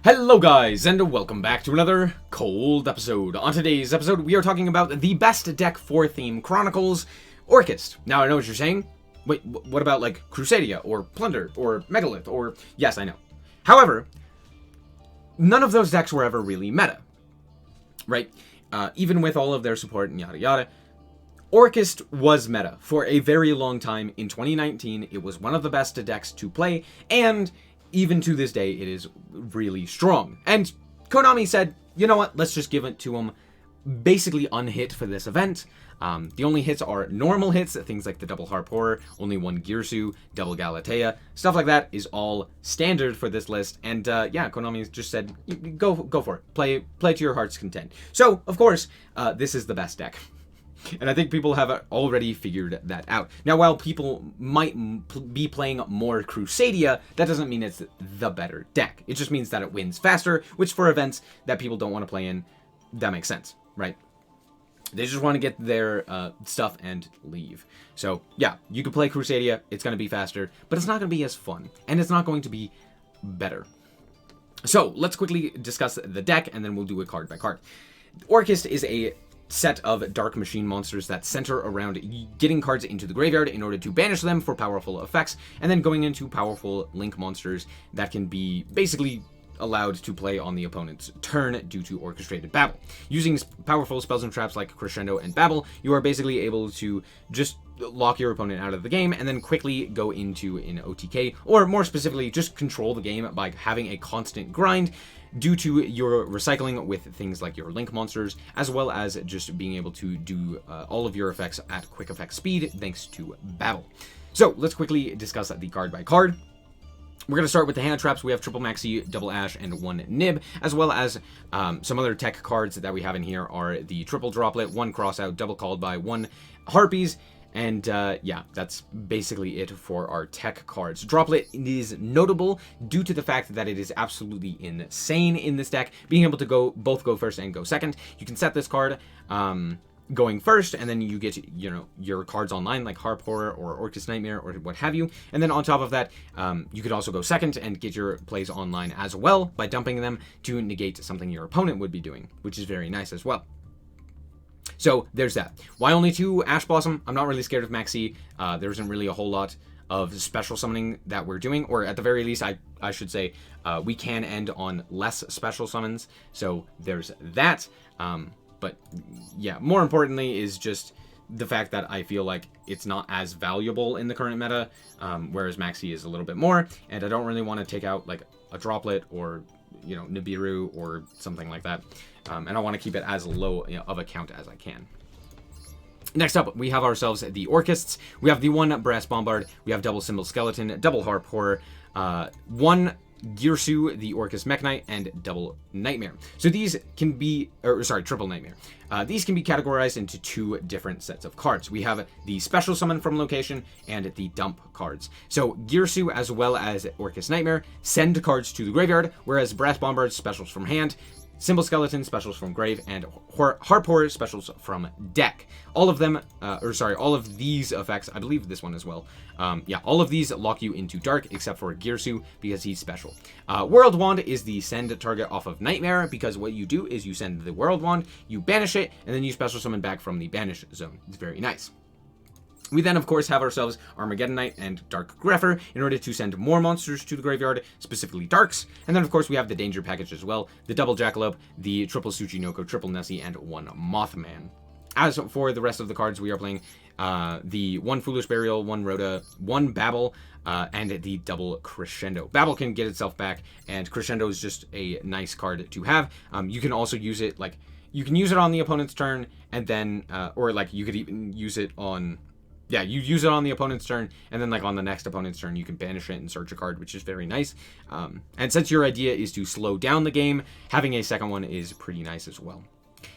Hello guys, and welcome back to another cold episode. On today's episode, we are talking about the best deck for theme Chronicles, Orcust. Now I know what you're saying. Wait, what about like Crusadia, or Plunder, or Megalith, or... Yes, I know. However, none of those decks were ever really meta. Right? Even with all of their support and yada yada. Orcust was meta for a very long time. In 2019, it was one of the best decks to play, and even to this day, it is really strong. And Konami said, you know what, let's just give it to them basically unhit for this event. The only hits are normal hits, things like the double Harp Horror, only one Girsu, double Galatea, stuff like that is all standard for this list. And yeah, Konami just said, go for it, play to your heart's content. So, of course, this is the best deck. And I think people have already figured that out. Now, while people might be playing more Crusadia, that doesn't mean it's the better deck. It just means that it wins faster, which for events that people don't want to play in, that makes sense, right? They just want to get their stuff and leave. So, yeah, you can play Crusadia, it's going to be faster, but it's not going to be as fun, and it's not going to be better. So, let's quickly discuss the deck, and then we'll do it card by card. Orcust is a set of dark machine monsters that center around getting cards into the graveyard in order to banish them for powerful effects, and then going into powerful link monsters that can be basically allowed to play on the opponent's turn due to orchestrated babble. Using powerful spells and traps like Crescendo and Babble, you are basically able to just lock your opponent out of the game and then quickly go into an OTK, or more specifically, just control the game by having a constant grind due to your recycling with things like your link monsters, as well as just being able to do all of your effects at quick effect speed thanks to Babble. So let's quickly discuss the card by card. We're going to start with the hand traps. We have triple Maxi, double Ash, and one Nib, as well as some other tech cards that we have in here are the triple Droplet, one Crossout, double Called By, one Harpies, and yeah, that's basically it for our tech cards. Droplet is notable due to the fact that it is absolutely insane in this deck, being able to both go first and go second. You can set this card going first, and then you get, you know, your cards online like Harp Horror or Orchest Nightmare or what have you. And then on top of that, you could also go second and get your plays online as well by dumping them to negate something your opponent would be doing, which is very nice as well. So there's that. Why only two Ash Blossom? I'm not really scared of Maxi. There isn't really a whole lot of special summoning that we're doing, or at the very least, I should say, we can end on less special summons. So there's that. But yeah, more importantly is just the fact that I feel like it's not as valuable in the current meta, whereas Maxi is a little bit more, and I don't really want to take out like a Droplet or, you know, Nibiru or something like that. And I want to keep it as low, you know, of a count as I can. Next up, we have ourselves the Orcusts. We have the one Brass Bombard, we have double Symbol Skeleton, double Harp Horror, one Girsu, the Orcust Mech Knight, and double Nightmare. So these can be, triple Nightmare. These can be categorized into two different sets of cards. We have the Special Summon from Location and the Dump cards. So Girsu as well as Orcust Nightmare send cards to the graveyard, whereas Brass Bombard specials from hand, Symbol Skeleton specials from grave, and Harp Horror specials from deck. All of them, all of these effects, I believe this one as well. Yeah, all of these lock you into dark except for Girsu because he's special. World Wand is the send target off of Nightmare, because what you do is you send the World Wand, you banish it, and then you special summon back from the banish zone. It's very nice. We then, of course, have ourselves Armageddon Knight and Dark Grepher in order to send more monsters to the graveyard, specifically Darks. And then, of course, we have the Danger package as well, the double Jackalope, the triple Tsuchinoko, triple Nessie, and one Mothman. As for the rest of the cards, we are playing the one Foolish Burial, one Rhoda, one Babble, and the double Crescendo. Babble can get itself back, and Crescendo is just a nice card to have. You can also use it, like, you can use it on the opponent's turn, and then, or, like, you could even use it on... Yeah, you use it on the opponent's turn, and then like on the next opponent's turn, you can banish it and search a card, which is very nice. And since your idea is to slow down the game, having a second one is pretty nice as well.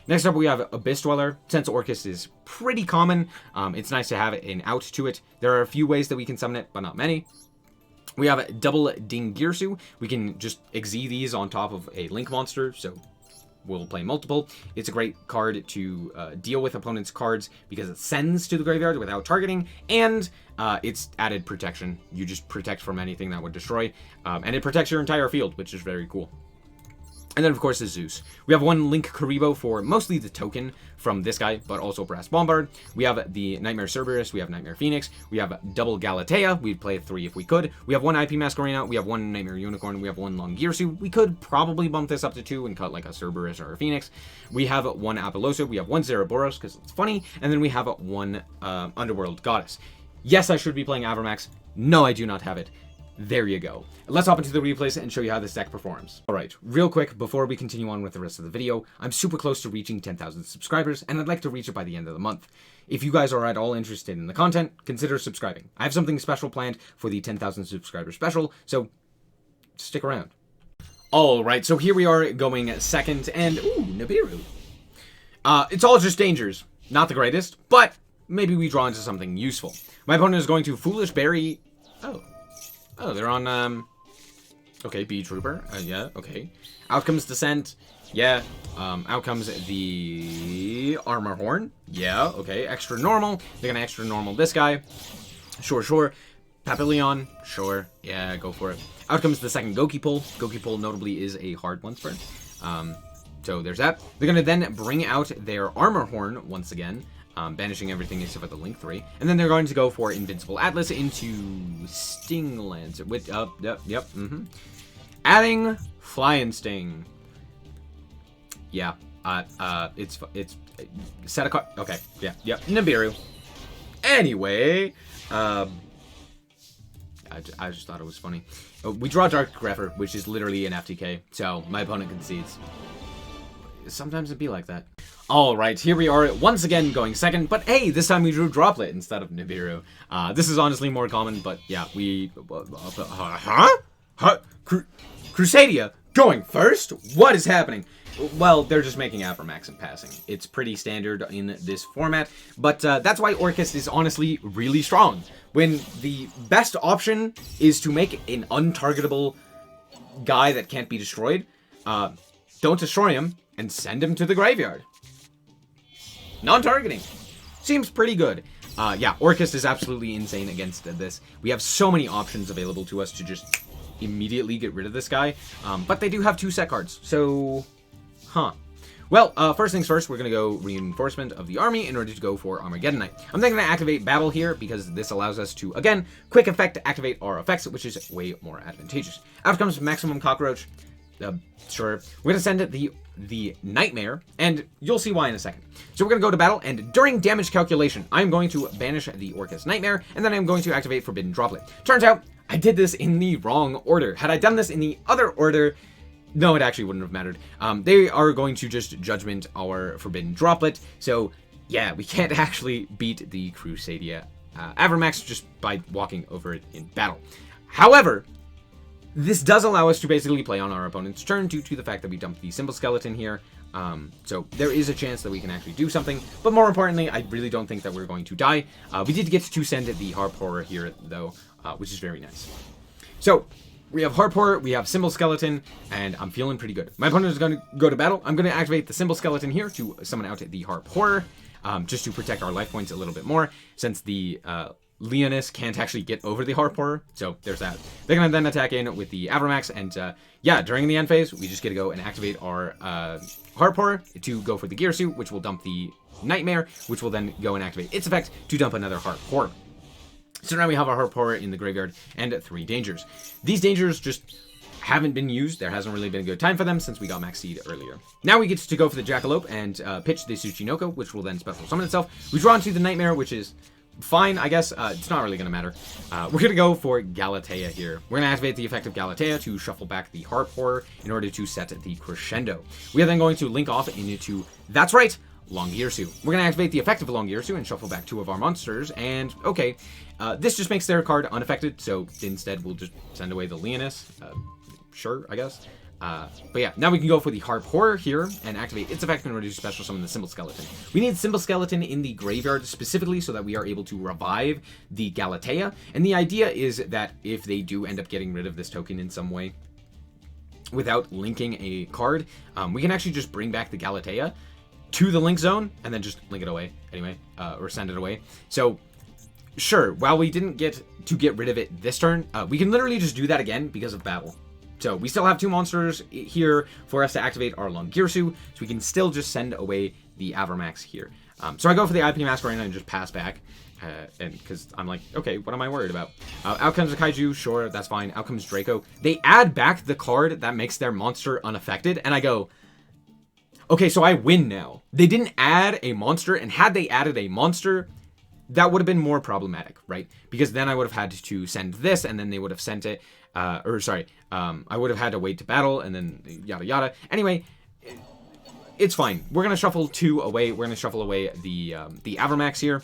Next up, we have Abyss Dweller. Since Orcust is pretty common, it's nice to have an out to it. There are a few ways that we can summon it, but not many. We have double Ding Girsu. We can just exile these on top of a link monster, so we'll play multiple. It's a great card to deal with opponents' cards because it sends to the graveyard without targeting, and it's added protection. You just protect from anything that would destroy, and it protects your entire field, which is very cool. And then, of course, is Zeus. We have one Link Karibo for mostly the token from this guy, but also Brass Bombard. We have the Nightmare Cerberus. We have Nightmare Phoenix. We have double Galatea. We'd play 3 if we could. We have one IP Masquerena. We have one Nightmare Unicorn. We have one Longirsu. We could probably bump this up to 2 and cut like a Cerberus or a Phoenix. We have one Apollosa. We have one Zeraboros because it's funny. And then we have one Underworld Goddess. Yes, I should be playing Avermax. No, I do not have it. There you go. Let's hop into the replays and show you how this deck performs. Alright, real quick, before we continue on with the rest of the video, I'm super close to reaching 10,000 subscribers, and I'd like to reach it by the end of the month. If you guys are at all interested in the content, consider subscribing. I have something special planned for the 10,000 subscriber special, so stick around. Alright, so here we are going second, and ooh, Nibiru. It's all just dangers. Not the greatest, but maybe we draw into something useful. My opponent is going to Foolish Berry... Oh, they're on, okay, Bee Trooper, yeah, okay. Outcomes Descent, yeah. Outcomes the Armor Horn, yeah, okay. Extra Normal, they're gonna Extra Normal this guy, sure. Papillon, sure, yeah, go for it. Outcomes the second Goki Pull. Goki Pull notably is a hard one spread. So there's that. They're gonna then bring out their Armor Horn once again. Banishing everything except for the Link 3. And then they're going to go for Invincible Atlas into Sting Lancer. With, yep. Adding Fly and Sting. Yeah. It's set a card. Okay, yeah, yep. Nibiru. Anyway, I just thought it was funny. We draw Dark Grepher, which is literally an FTK, so my opponent concedes. Sometimes it'd be like that. Alright, here we are once again going second, but hey, this time we drew Droplet instead of Nibiru. This is honestly more common, but yeah, we... Crusadia going first? What is happening? Well, they're just making Avermax and passing. It's pretty standard in this format, but that's why Orcust is honestly really strong. When the best option is to make an untargetable guy that can't be destroyed, don't destroy him and send him to the graveyard. Non-targeting. Seems pretty good. Yeah, Orcust is absolutely insane against this. We have so many options available to us to just immediately get rid of this guy. But they do have 2 set cards, so... Well, first things first, we're going to go Reinforcement of the Army in order to go for Armageddonite. I'm then going to activate Battle here because this allows us to, again, quick effect activate our effects, which is way more advantageous. Out comes Maximum Cockroach. Sure. We're going to send it the Nightmare, and you'll see why in a second. So we're going to go to battle, and during damage calculation, I'm going to banish the Orcust Nightmare, and then I'm going to activate Forbidden Droplet. Turns out, I did this in the wrong order. Had I done this in the other order, no, it actually wouldn't have mattered. They are going to just Judgment our Forbidden Droplet, so yeah, we can't actually beat the Crusadia Avermax just by walking over it in battle. However, this does allow us to basically play on our opponent's turn due to the fact that we dumped the Symbol Skeleton here. So there is a chance that we can actually do something, but more importantly, I really don't think that we're going to die. We did get to send the Harp Horror here, though, which is very nice. So we have Harp Horror, we have Symbol Skeleton, and I'm feeling pretty good. My opponent is going to go to battle. I'm going to activate the Symbol Skeleton here to summon out the Harp Horror, just to protect our life points a little bit more, since the Leonis can't actually get over the Harp Horror, so there's that. They're going to then attack in with the Avermax, and yeah, during the end phase, we just get to go and activate our Harp Horror to go for the Gear Suit, which will dump the Nightmare, which will then go and activate its effect to dump another Harp Horror. So now we have a Harp Horror in the graveyard and 3 dangers. These dangers just haven't been used. There hasn't really been a good time for them since we got Max Seed earlier. Now we get to go for the Jackalope and pitch the Tsuchinoko, which will then special summon itself. We draw into the Nightmare, which is fine, I guess. It's not really going to matter. We're going to go for Galatea here. We're going to activate the effect of Galatea to shuffle back the Harp Horror in order to set the Crescendo. We are then going to link off into, that's right, Longirsu. We're going to activate the effect of Longirsu and shuffle back 2 of our monsters, and okay, this just makes their card unaffected, so instead we'll just send away the Leonis. Sure, I guess. But yeah, now we can go for the Harp Horror here and activate its effect in order to special summon the Symbol Skeleton. We need Symbol Skeleton in the graveyard specifically so that we are able to revive the Galatea. And the idea is that if they do end up getting rid of this token in some way without linking a card, we can actually just bring back the Galatea to the link zone and then just link it away anyway, or send it away. So sure, while we didn't get to get rid of it this turn, we can literally just do that again because of battle. So we still have 2 monsters here for us to activate our Longirsu, so we can still just send away the Avramax here. So I go for the IP Masquerade and just pass back. And because I'm like, okay, what am I worried about? Out comes a Kaiju, sure, that's fine. Out comes Draco. They add back the card that makes their monster unaffected, and I go, okay, so I win now. They didn't add a monster, and had they added a monster, that would have been more problematic, right? Because then I would have had to send this, and then they would have sent it, I would have had to wait to battle, and then yada yada. Anyway, it's fine. We're gonna shuffle 2 away. We're gonna shuffle away the Avramax here.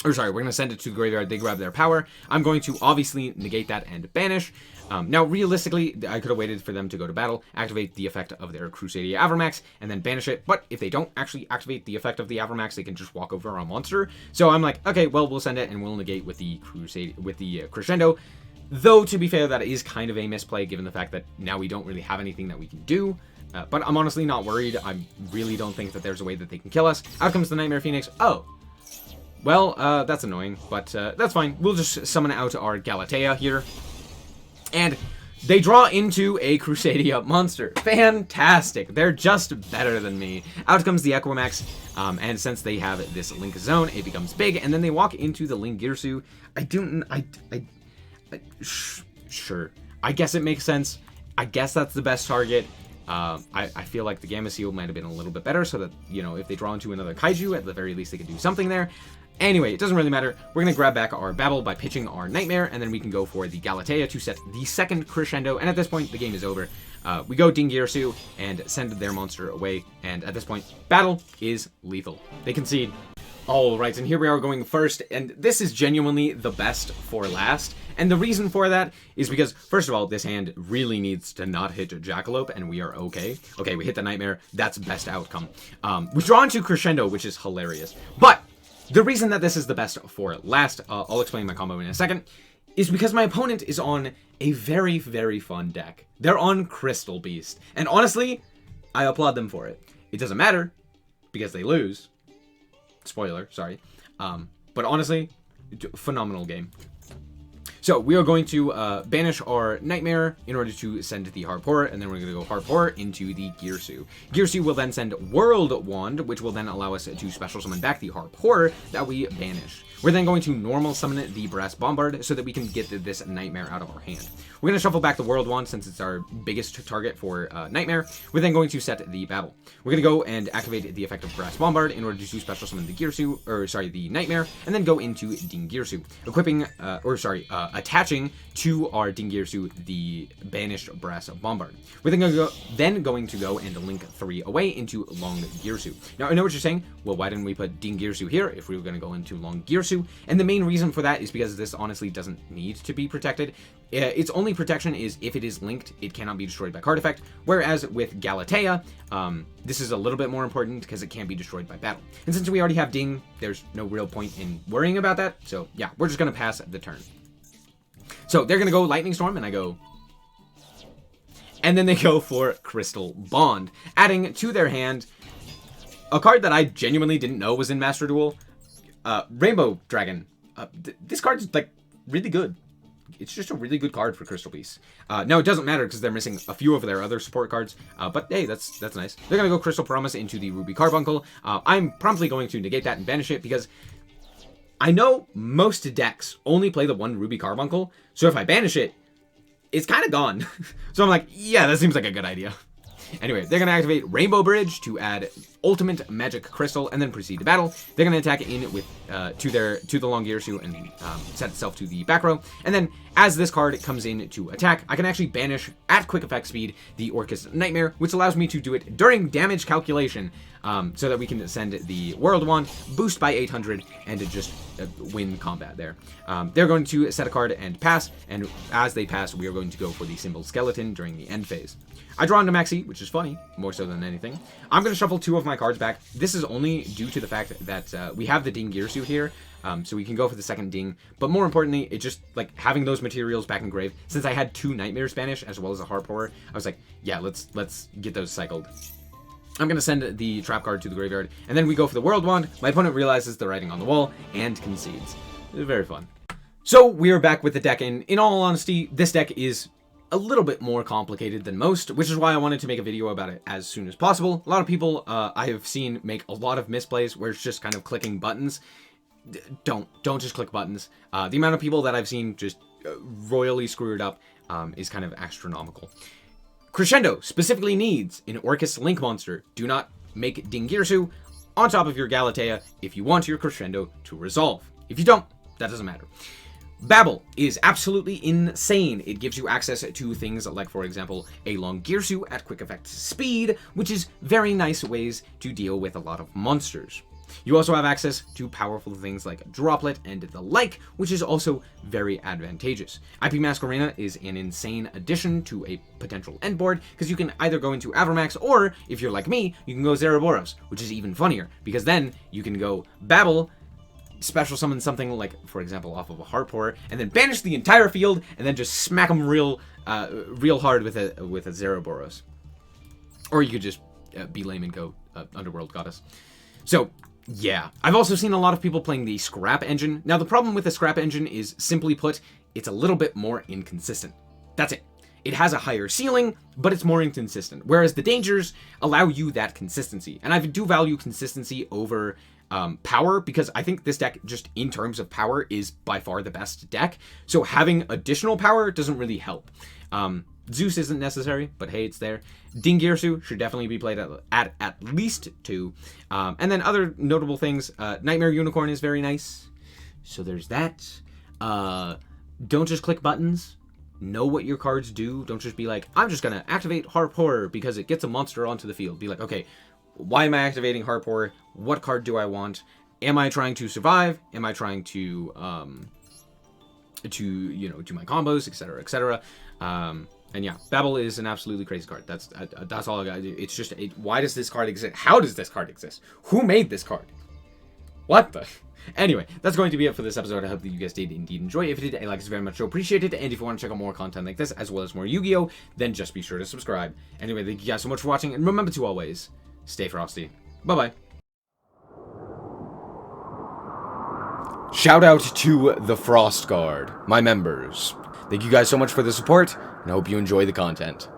Or sorry, we're going to send it to the graveyard. They grab their power. I'm going to obviously negate that and banish. Now, realistically, I could have waited for them to go to battle, activate the effect of their Crusadia Avramax, and then banish it. But if they don't actually activate the effect of the Avramax, they can just walk over our monster. So I'm like, okay, well, we'll send it and we'll negate with the Crescendo. Though, to be fair, that is kind of a misplay given the fact that now we don't really have anything that we can do. But I'm honestly not worried. I really don't think that there's a way that they can kill us. Out comes the Nightmare Phoenix. Oh. Well, that's annoying, but that's fine. We'll just summon out our Galatea here. And they draw into a Crusadia monster. Fantastic. They're just better than me. Out comes the Equimax, and since they have this Link Zone, it becomes big, and then they walk into the Lingirsu. Sure. I guess it makes sense. I guess that's the best target. I feel like the Gamma Seal might have been a little bit better so that, you know, if they draw into another Kaiju, at the very least they could do something there. Anyway, it doesn't really matter. We're going to grab back our Babel by pitching our Nightmare, and then we can go for the Galatea to set the second Crescendo, and at this point, the game is over. We go Dingirsu and send their monster away, and at this point, battle is lethal. They concede. Alright, and here we are going first, and this is genuinely the best for last. And the reason for that is because, first of all, this hand really needs to not hit Jackalope, and we are okay. Okay, we hit the Nightmare. That's best outcome. We draw into Crescendo, which is hilarious. But the reason that this is the best for last, I'll explain my combo in a second, is because my opponent is on a very, very fun deck. They're on Crystal Beast. And honestly, I applaud them for it. It doesn't matter, because they lose. Spoiler, sorry. But honestly, phenomenal game. So we are going to banish our Nightmare in order to send the Harp Horror, and then we're going to go Harp Horror into the Girsu. Girsu will then send World Wand, which will then allow us to special summon back the Harp Horror that we banished. We're then going to normal summon the Brass Bombard so that we can get this Nightmare out of our hand. We're going to shuffle back the World Wand since it's our biggest target for Nightmare. We're then going to set the Battle. We're going to go and activate the effect of Brass Bombard in order to special summon the Girsu, the Nightmare, and then go into Dingirsu, equipping, attaching to our Dingirsu the banished Brass Bombard. We're then going to go and link 3 away into Long Girsu. Now, I know what you're saying. Well, why didn't we put Dingirsu here if we were going to go into Long Girsu? And the main reason for that is because this honestly doesn't need to be protected. Its only protection is if it is linked, it cannot be destroyed by card effect, whereas with Galatea, this is a little bit more important because it can't be destroyed by battle. And since we already have Ding, there's no real point in worrying about that, so yeah, we're just going to pass the turn. So they're going to go Lightning Storm, and I go... And then they go for Crystal Bond, adding to their hand a card that I genuinely didn't know was in Master Duel, Rainbow Dragon. This card's, like, really good. It's just a really good card for Crystal Beast. Now, it doesn't matter because they're missing a few of their other support cards, but hey, that's nice. They're going to go Crystal Promise into the Ruby Carbuncle. I'm promptly going to negate that and banish it because I know most decks only play the one Ruby Carbuncle, so if I banish it, it's kind of gone. So I'm like, yeah, that seems like a good idea. Anyway, they're going to activate Rainbow Bridge to add Ultimate Magic Crystal and then proceed to battle. They're going to attack in with to the Longirsu and set itself to the back row. And then as this card comes in to attack, I can actually banish at quick effect speed the Orcust Nightmare, which allows me to do it during damage calculation so that we can send the World Wand, boost by 800, and to just win combat there. They're going to set a card and pass, and as they pass, we are going to go for the Symbol Skeleton during the end phase. I draw into Maxi, which is funny, more so than anything. I'm going to shuffle 2 of my cards back. This is only due to the fact that we have the Dingirsu here, so we can go for the second Ding. But more importantly, it's just like having those materials back in grave. Since I had 2 Nightmare Spanish as well as a Harp Horror, I was like, yeah, let's get those cycled. I'm going to send the trap card to the graveyard, and then we go for the World Wand. My opponent realizes the writing on the wall and concedes. Very fun. So we are back with the deck, and in all honesty, this deck is a little bit more complicated than most, which is why I wanted to make a video about it as soon as possible. A lot of people I have seen make a lot of misplays where it's just kind of clicking buttons. Don't just click buttons. The amount of people that I've seen just royally screw it up is kind of astronomical. Crescendo specifically needs an Orcust Link monster. Do not make Dingirsu on top of your Galatea if you want your Crescendo to resolve. If you don't, that doesn't matter. Babel is absolutely insane. It gives you access to things like, for example, a Longirsu at quick effect speed, which is very nice ways to deal with a lot of monsters. You also have access to powerful things like Droplet and the like, which is also very advantageous. IP Masquerena is an insane addition to a potential end board, because you can either go into Avermax, or, if you're like me, you can go Zeraboros, which is even funnier, because then you can go Babel, special summon something like, for example, off of a Heart Pourer, and then banish the entire field, and then just smack them real hard with a Zeraboros. Or you could just be lame and go Underworld Goddess. So, yeah. I've also seen a lot of people playing the Scrap Engine. Now, the problem with the Scrap Engine is, simply put, it's a little bit more inconsistent. That's it. It has a higher ceiling, but it's more inconsistent. Whereas the Dangers allow you that consistency. And I do value consistency over power, because I think this deck, just in terms of power, is by far the best deck. So having additional power doesn't really help. Zeus isn't necessary, but hey, it's there. Dingirsu should definitely be played at least 2. And then other notable things, Nightmare Unicorn is very nice. So there's that. Don't just click buttons. Know what your cards do. Don't just be like, I'm just going to activate Heart Pourer because it gets a monster onto the field. Be like, okay, why am I activating Heart Pourer? What card do I want? Am I trying to survive? Am I trying to do my combos, etc., etc.? And yeah, Babel is an absolutely crazy card. That's all I gotta do. It's just, why does this card exist? How does this card exist? Who made this card? What the? Anyway, that's going to be it for this episode. I hope that you guys did indeed enjoy. If you did, a like is very much so appreciated. And if you want to check out more content like this, as well as more Yu-Gi-Oh!, then just be sure to subscribe. Anyway, thank you guys so much for watching, and remember to always stay frosty. Bye-bye. Shout out to the Frost Guard, my members. Thank you guys so much for the support, and I hope you enjoy the content.